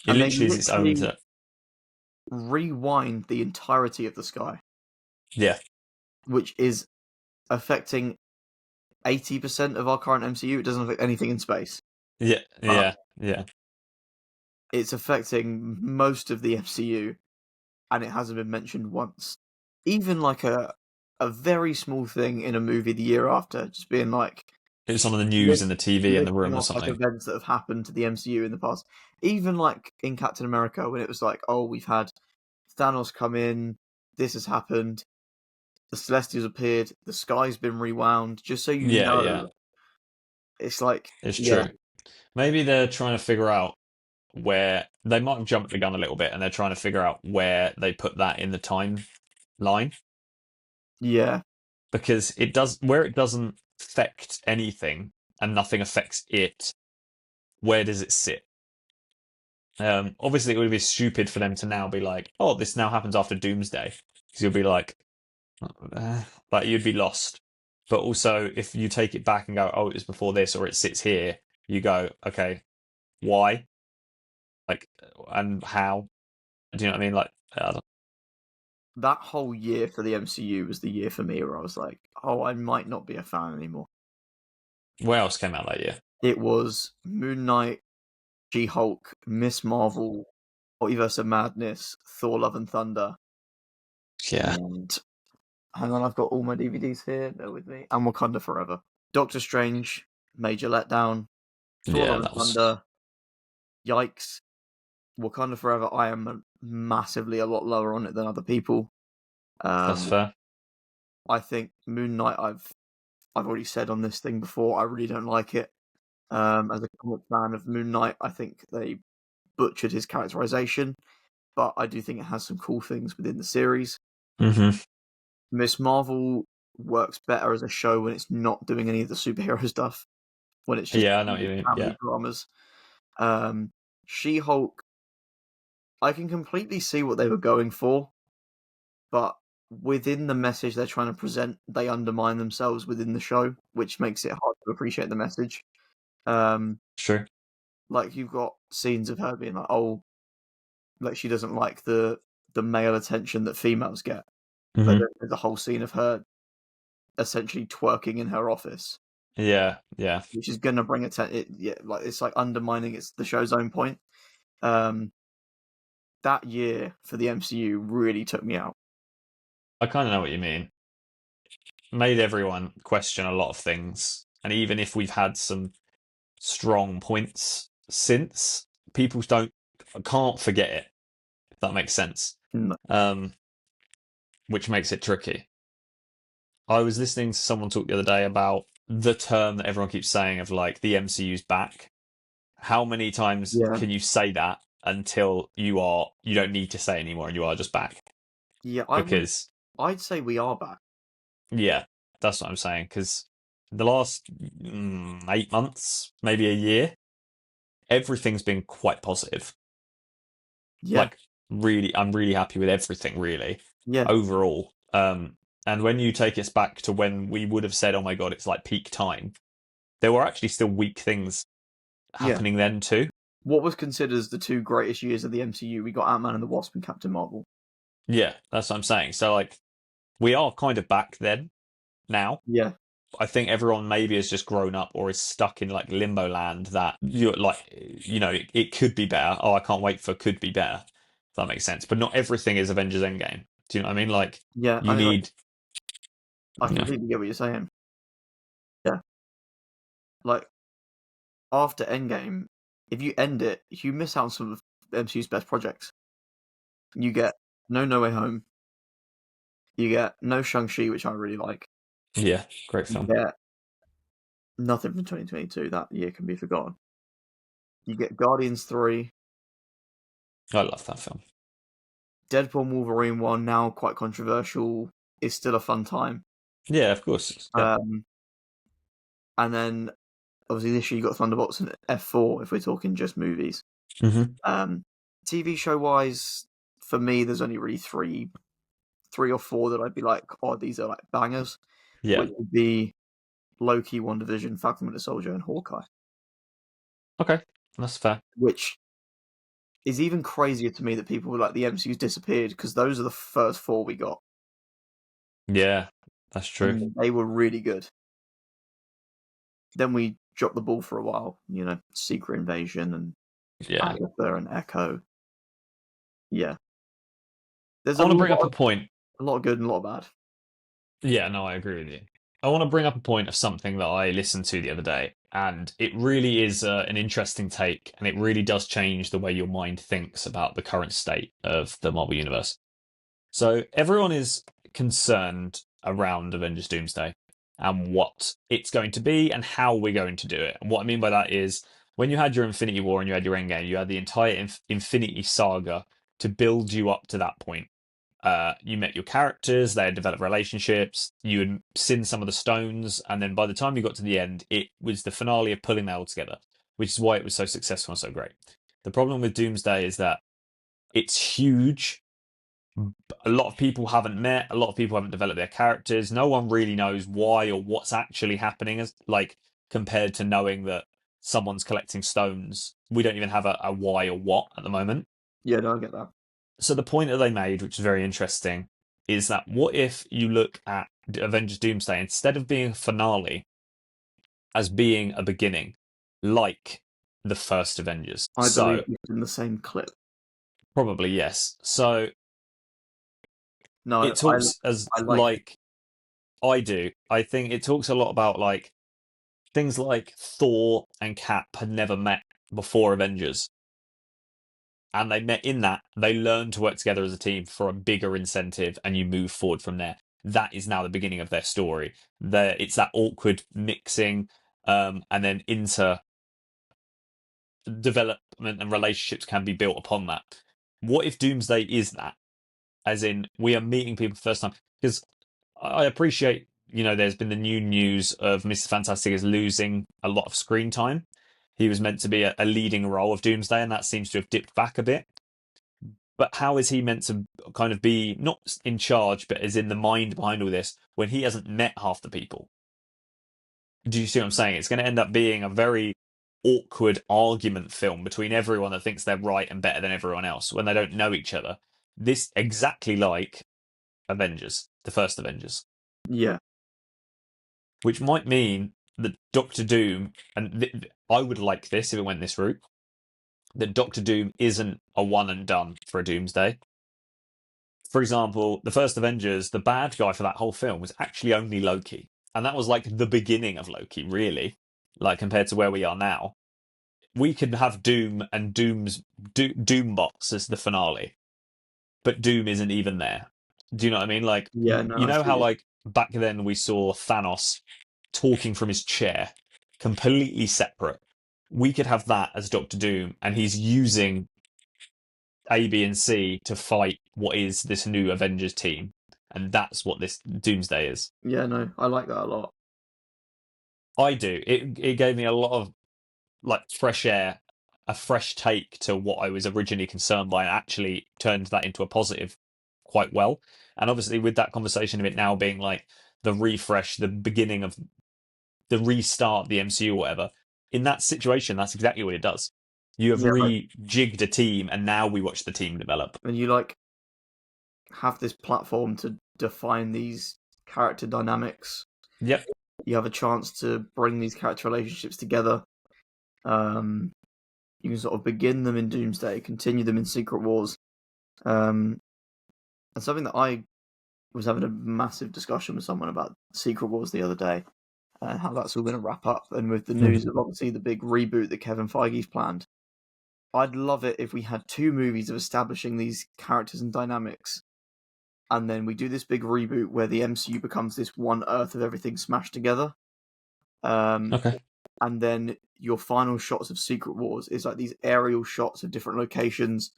It And literally is its own. Rewind the entirety of the sky. Yeah. Which is affecting 80% of our current MCU. It doesn't affect anything in space. Yeah. It's affecting most of the MCU, and it hasn't been mentioned once. Even like a very small thing in a movie the year after, just being like It's on the news and the TV in the room or like something. events that have happened to the MCU in the past. Even like in Captain America, when it was like, oh, we've had Thanos come in, this has happened, the Celestials appeared, the sky's been rewound, just so you know. Yeah. It's like It's true. Maybe they're trying to figure out where they might have jumped the gun a little bit, and they're trying to figure out where they put that in the timeline. Yeah, Because it doesn't affect anything and nothing affects it. Where does it sit? Obviously, it would be stupid for them to now be like, "Oh, this now happens after Doomsday," because you'll be like you'd be lost. But also, if you take it back and go, "Oh, it was before this," or it sits here, you go, "Okay, why? Like, and how?" Do you know what I mean? Like, That whole year for the MCU was the year for me where I was like, oh, I might not be a fan anymore. what else came out that year? It was Moon Knight, She-Hulk, Miss Marvel, Multiverse of Madness, Thor: Love and Thunder, Yeah, and hang on, I've got all my DVDs here. Bear with me. And Wakanda Forever. Doctor Strange, major letdown. Thor: yeah, Love and that was Thunder, yikes. Wakanda Forever, I am massively a lot lower on it than other people. that's fair. I think Moon Knight, I've already said on this thing before, I really don't like it. As a comic fan of Moon Knight, I think they butchered his characterization, but I do think it has some cool things within the series. Mm-hmm. Miss Marvel works better as a show when it's not doing any of the superhero stuff, when it's just Yeah, I know what you mean. family Yeah, dramas. She-Hulk, I can completely see what they were going for, but within the message they're trying to present, they undermine themselves within the show, which makes it hard to appreciate the message. true. Like you've got scenes of her being like, "Oh, like she doesn't like the male attention that females get," but Mm-hmm. then there's a whole scene of her essentially twerking in her office, Yeah, yeah. which is going to bring attention. Yeah, like it's like undermining the show's own point. Um, that year for the MCU really took me out. I kind of know what you mean. Made everyone question a lot of things, and even if we've had some strong points since, people can't forget it. If that makes sense. No. Which makes it tricky. I was listening to someone talk the other day about the term that everyone keeps saying of like the MCU's back. How many times Yeah, can you say that until you don't need to say anymore and you are just back? yeah, Because I'd say we are back. yeah, that's what I'm saying. Because the last 8 months, maybe a year, everything's been quite positive. Yeah, Like really, I'm really happy with everything really yeah, overall. And when you take us back to when we would have said, "Oh my god, it's like peak time," there were actually still weak things yeah. happening then too. What was considered as the two greatest years of the MCU? We got Ant-Man and the Wasp and Captain Marvel. Yeah, that's what I'm saying. So like, we are kind of back then now. Yeah, I think everyone maybe has just grown up or is stuck in like limbo land that you're like, it could be better. Oh, I can't wait for could be better. If that makes sense. But not everything is Avengers Endgame. Do you know what I mean? Like, yeah. you need, I yeah, completely get what you're saying. Yeah, like after Endgame, if you end it, you miss out on some of the MCU's best projects. You get No Way Home. You get no Shang-Chi, which I really like. yeah, great You film. get nothing from 2022. That year can be forgotten. You get Guardians 3, I love that film. Deadpool and Wolverine 1, now quite controversial, is still a fun time. Yeah, of course. Yeah. And then obviously this year you got Thunderbolts and F4 if we're talking just movies. Mm-hmm. TV show wise, for me, there's only really three or four that I'd be like, oh, these are like bangers. Yeah. Which would be Loki, WandaVision, Falcon Winter Soldier, and Hawkeye. Okay, that's fair. Which is even crazier to me that people were like the MCU's disappeared because those are the first four we got. Yeah, that's true. And they were really good. Then we dropped the ball for a while, Secret Invasion and Yeah. Agatha and Echo. Yeah. There's I want to bring up a point. a lot of good and a lot of bad. Yeah, no, I agree with you. I want to bring up a point of something that I listened to the other day, and it really is an interesting take, and it really does change the way your mind thinks about the current state of the Marvel Universe. So everyone is concerned around Avengers Doomsday and what it's going to be and how we're going to do it. And what I mean by that is when you had your Infinity War and you had your Endgame, you had the entire Infinity Saga to build you up to that point. You met your characters, they had developed relationships, you had seen some of the stones, and then by the time you got to the end, it was the finale of pulling that all together, which is why it was so successful and so great. The problem with Doomsday is that it's huge. A lot of people haven't met. A lot of people haven't developed their characters. No one really knows why or what's actually happening. As like compared to knowing that someone's collecting stones, we don't even have a why or what at the moment. Yeah, no, I get that. So the point that they made, which is very interesting, is that what if you look at Avengers Doomsday instead of being a finale as being a beginning, like the first Avengers? I So believe it's in the same clip. probably yes. So No, it talks as I like like I do. I think it talks a lot about like things like Thor and Cap had never met before Avengers. And they met in that. They learned to work together as a team for a bigger incentive, and you move forward from there. That is now the beginning of their story. It's that awkward mixing, and then into development and relationships can be built upon that. What if Doomsday is that? As in, we are meeting people for the first time. Because I appreciate, there's been the new news of Mr. Fantastic is losing a lot of screen time. He was meant to be a leading role of Doomsday, and that seems to have dipped back a bit. But how is he meant to kind of be not in charge, but is in the mind behind all this when he hasn't met half the people? Do you see what I'm saying? It's going to end up being a very awkward argument film between everyone that thinks they're right and better than everyone else when they don't know each other. This exactly like Avengers, the first Avengers. Yeah. Which might mean that Doctor Doom, and I would like this if it went this route, that Doctor Doom isn't a one and done for a Doomsday. For example, the first Avengers, the bad guy for that whole film was actually only Loki. And that was like the beginning of Loki, really, like compared to where we are now. We could have Doom and Doombots as the finale, but Doom isn't even there. Do you know what I mean? Like, Yeah, no, you I know how see. like back then we saw Thanos talking from his chair, completely separate. We could have that as Doctor Doom, and he's using A, B, and C to fight what is this new Avengers team, and that's what this Doomsday is. Yeah, no, I like that a lot. I do. It gave me a lot of like fresh air, a fresh take to what I was originally concerned by, and actually turned that into a positive quite well. And obviously, with that conversation of it now being like the refresh, the beginning of the restart, the MCU, or whatever. In that situation, that's exactly what it does. You have Yeah, like, rejigged a team, and now we watch the team develop. and you like have this platform to define these character dynamics. Yep. You have a chance to bring these character relationships together. You can sort of begin them in Doomsday, continue them in Secret Wars. And something that I was having a massive discussion with someone about Secret Wars the other day, and how that's all going to wrap up. And with the news of obviously the big reboot that Kevin Feige's planned, I'd love it if we had 2 movies of establishing these characters and dynamics, and then we do this big reboot where the MCU becomes this one Earth of everything smashed together. Okay. And then your final shots of Secret Wars is like these aerial shots of different locations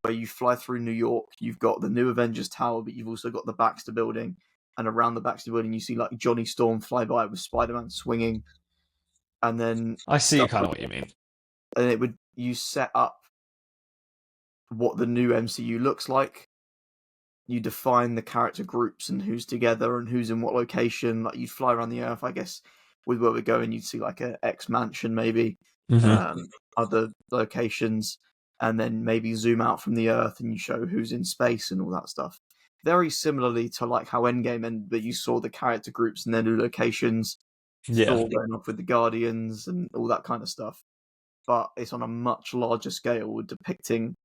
where you fly through New York. You've got the new Avengers Tower, but you've also got the Baxter Building. And around the Baxter Building, you see like Johnny Storm fly by with Spider-Man swinging. And then I see kind of what you mean. and it would you set up what the new MCU looks like. You define the character groups and who's together and who's in what location. Like you'd fly around the Earth, I guess, with where we're going. You'd see like a X mansion, maybe other locations, and then maybe zoom out from the Earth and you show who's in space and all that stuff. Very similarly to like how Endgame ended, but you saw the character groups and their new locations. Yeah. Thor going off with the Guardians and all that kind of stuff. But it's on a much larger scale, depicting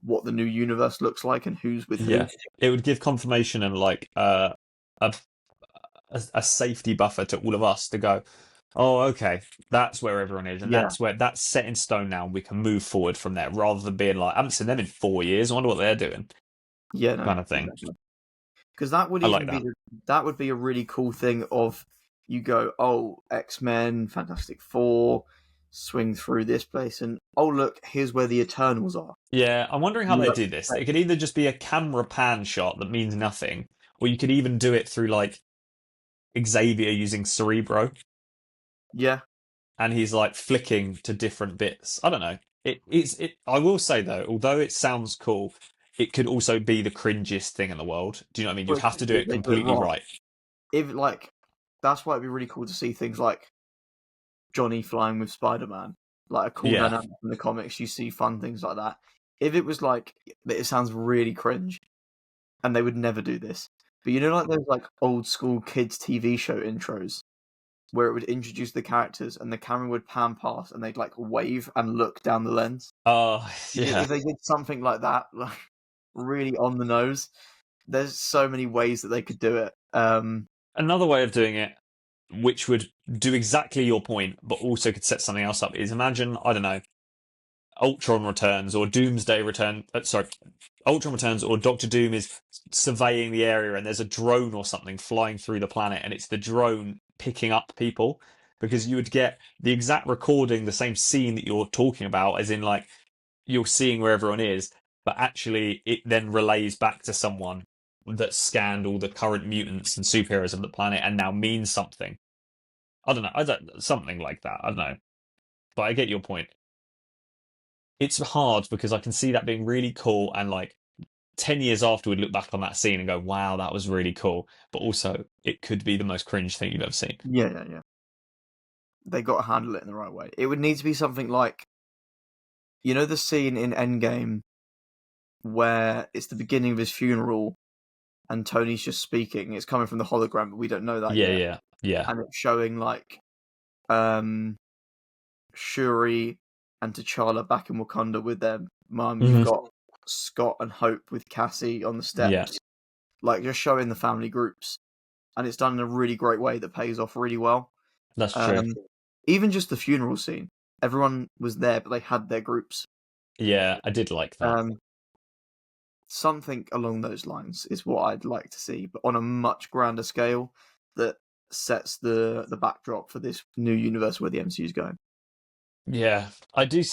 what the new universe looks like and who's with Yeah. who. It would give confirmation and like a safety buffer to all of us to go, oh, okay, that's where everyone is, and Yeah. that's set in stone now, and we can move forward from there, rather than being like, I haven't seen them in 4 years, I wonder what they're doing, Yeah, no, kind of thing. Because that would I even like be that would be a really cool thing. Of you go, oh, X-Men, Fantastic Four, swing through this place, and oh look, here's where the Eternals are. Yeah, I'm wondering how they Look, do this. It could either just be a camera pan shot that means nothing, or you could even do it through like Xavier using Cerebro, Yeah, and he's like flicking to different bits. I don't know. I will say though, although it sounds cool, it could also be the cringiest thing in the world. Do you know what I mean? You'd have to do it They do it completely wrong. right. If like, that's why it'd be really cool to see things like Johnny flying with Spider-Man, like a cool Yeah. dynamic in the comics. You see fun things like that. If it was like, it sounds really cringe, and they would never do this. But you know, like those like old school kids TV show intros, where it would introduce the characters and the camera would pan past and they'd like wave and look down the lens. Oh, yeah. If they did something like that, like really on the nose, there's so many ways that they could do it. Another way of doing it, which would do exactly your point, but also could set something else up, is imagine, I don't know, Ultron returns or Doomsday return. Ultron returns or Doctor Doom is surveying the area and there's a drone or something flying through the planet, and it's the drone picking up people, because you would get the exact recording, the same scene that you're talking about, as in like you're seeing where everyone is, but actually it then relays back to someone that scanned all the current mutants and superheroes of the planet and now means something. I don't know. Something like that. I don't know. But I get your point. It's hard because I can see that being really cool, and like 10 years after we'd look back on that scene and go, wow, that was really cool. But also it could be the most cringe thing you've ever seen. Yeah. They got to handle it in the right way. It would need to be something like, you know, the scene in Endgame where it's the beginning of his funeral and Tony's just speaking. It's coming from the hologram, but we don't know that yet. Yeah. And it's showing like Shuri and T'Challa back in Wakanda with their mum. You've got Scott and Hope with Cassie on the steps. Yeah. Like, just showing the family groups. And it's done in a really great way that pays off really well. That's true. Even just the funeral scene. Everyone was there, but they had their groups. Yeah, I did like that. Something along those lines is what I'd like to see, but on a much grander scale that sets the backdrop for this new universe where the MCU is going. Yeah, I do.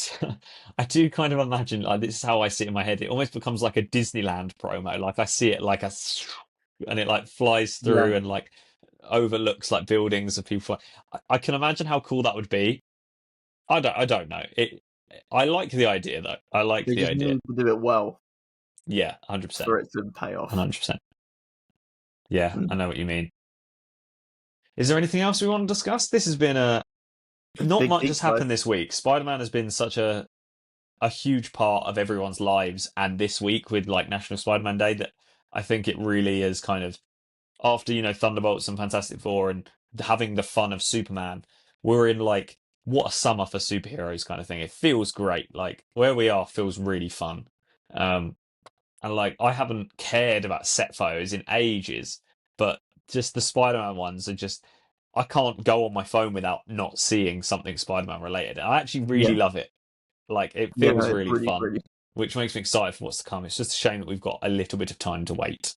I do kind of imagine, like, this is how I see it in my head. It almost becomes like a Disneyland promo. Like I see it like and it like flies through and like overlooks like buildings of people. I can imagine how cool that would be. I don't know. I like the idea though. I like They the just idea. need to do it well. Yeah, 100%. For it to pay off. 100%. Yeah, I know what you mean. Is there anything else we want to discuss? This has been not much has happened this week. Spider-Man has been such a huge part of everyone's lives, and this week with like National Spider-Man Day, that I think it really is kind of, after, you know, Thunderbolts and Fantastic Four and having the fun of Superman, we're in like, what a summer for superheroes kind of thing. It feels great. Like where we are feels really fun. And like, I haven't cared about set photos in ages, but just the Spider-Man ones are just, I can't go on my phone without not seeing something Spider-Man related. I actually really love it. Like, it feels really fun, which makes me excited for what's to come. It's just a shame that we've got a little bit of time to wait.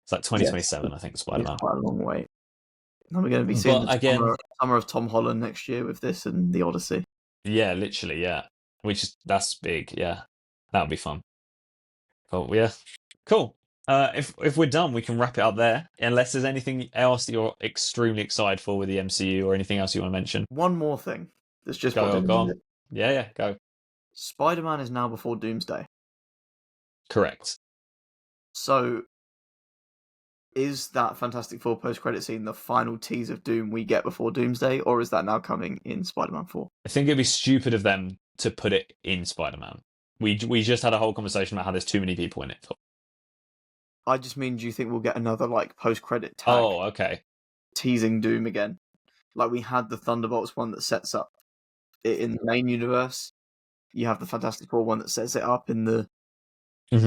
It's like 2027, I think, Spider-Man. It's quite a long wait. And we're going to be seeing the summer of Tom Holland next year with this and the Odyssey. Yeah, literally, yeah. That's big, yeah. That'll be fun. But yeah, cool. If we're done, we can wrap it up there. Unless there's anything else that you're extremely excited for with the MCU or anything else you want to mention. One more thing that's just go on. Yeah, go. Spider-Man is now before Doomsday. Correct. So, is that Fantastic Four post-credit scene the final tease of Doom we get before Doomsday, or is that now coming in Spider-Man 4? I think it'd be stupid of them to put it in Spider-Man. We just had a whole conversation about how there's too many people in it. I just mean, do you think we'll get another like post-credit tag? Oh, okay. Teasing Doom again, like we had the Thunderbolts one that sets up it in the main universe. You have the Fantastic Four one that sets it up in the is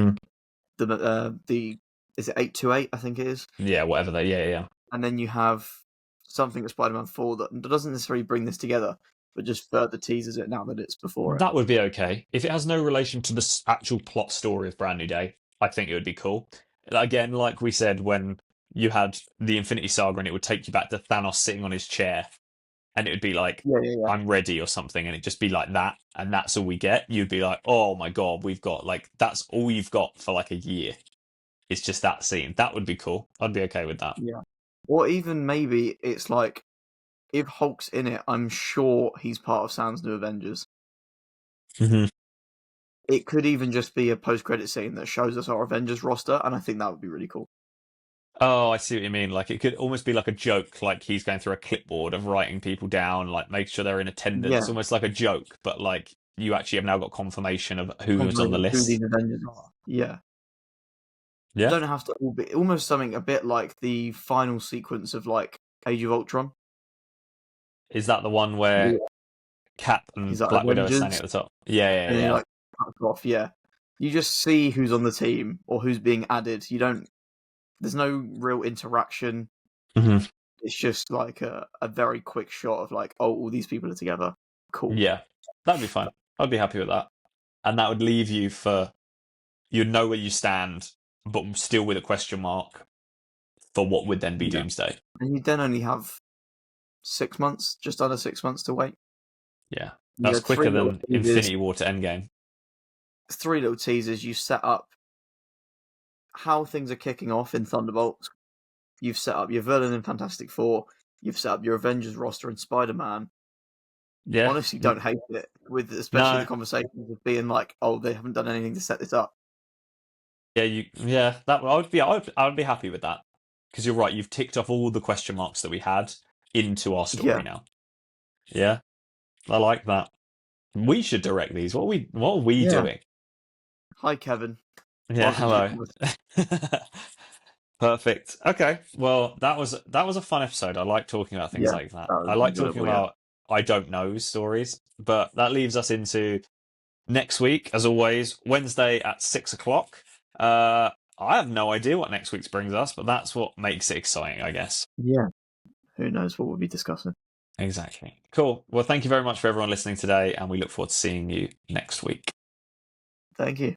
it 828? I think it is. Yeah, whatever that. Yeah. And then you have something at Spider-Man 4 that doesn't necessarily bring this together, but just further teases it now that it's before it. That would be okay. If it has no relation to the actual plot story of Brand New Day, I think it would be cool. Again, like we said, when you had the Infinity Saga and it would take you back to Thanos sitting on his chair, and it would be like, I'm ready or something, and it'd just be like that, and that's all we get. You'd be like, oh my God, we've got like, that's all you've got for like a year. It's just that scene. That would be cool. I'd be okay with that. Yeah. Or even maybe it's like, if Hulk's in it, I'm sure he's part of Sam's New Avengers. Mhm. It could even just be a post-credit scene that shows us our Avengers roster, and I think that would be really cool. Oh, I see what you mean. Like it could almost be like a joke, like he's going through a clipboard of writing people down, like make sure they're in attendance, Yeah, almost like a joke, but like you actually have now got confirmation of who was on the confirmation of who list. these Avengers are. Yeah. Yeah. Don't have to all be almost something a bit like the final sequence of like Age of Ultron. Is that the one where Cap He's and like Black Widow are standing Avengers, at the top? Yeah, yeah, and he yeah. like cuts off. Yeah, you just see who's on the team or who's being added. You don't. There's no real interaction. hmm It's just like a very quick shot of like, oh, all these people are together. Cool. Yeah. That'd be fine. I'd be happy with that. And that would leave you for you'd know where you stand, but still with a question mark for what would then be Yeah. Doomsday. And you then only have 6 months, just under 6 months to wait. Yeah. You That's had three quicker little than teasers. Infinity War to Endgame. 3 little teasers. You set up how things are kicking off in Thunderbolts. You've set up your villain in Fantastic Four. You've set up your Avengers roster in Spider-Man. Yeah. Honestly, don't hate it. With especially No. the conversations of being like, "Oh, they haven't done anything to set this up." Yeah, that I would be happy with that. Because you're right, you've ticked off all the question marks that we had into our story Yeah, now. Yeah. I like that. We should direct these. What are we yeah. doing? Hi, Kevin. Yeah, Welcome to the hello. conversation. Perfect. Okay. Well, that was a fun episode. I like talking about things Yeah, like that. that I was like talking enjoyable. Yeah, about I don't know stories, but that leaves us into next week, as always, Wednesday at 6 o'clock. I have no idea what next week's brings us, but that's what makes it exciting, I guess. yeah. Who knows what we'll be discussing? Exactly. Cool. Well, thank you very much for everyone listening today, and we look forward to seeing you next week. Thank you.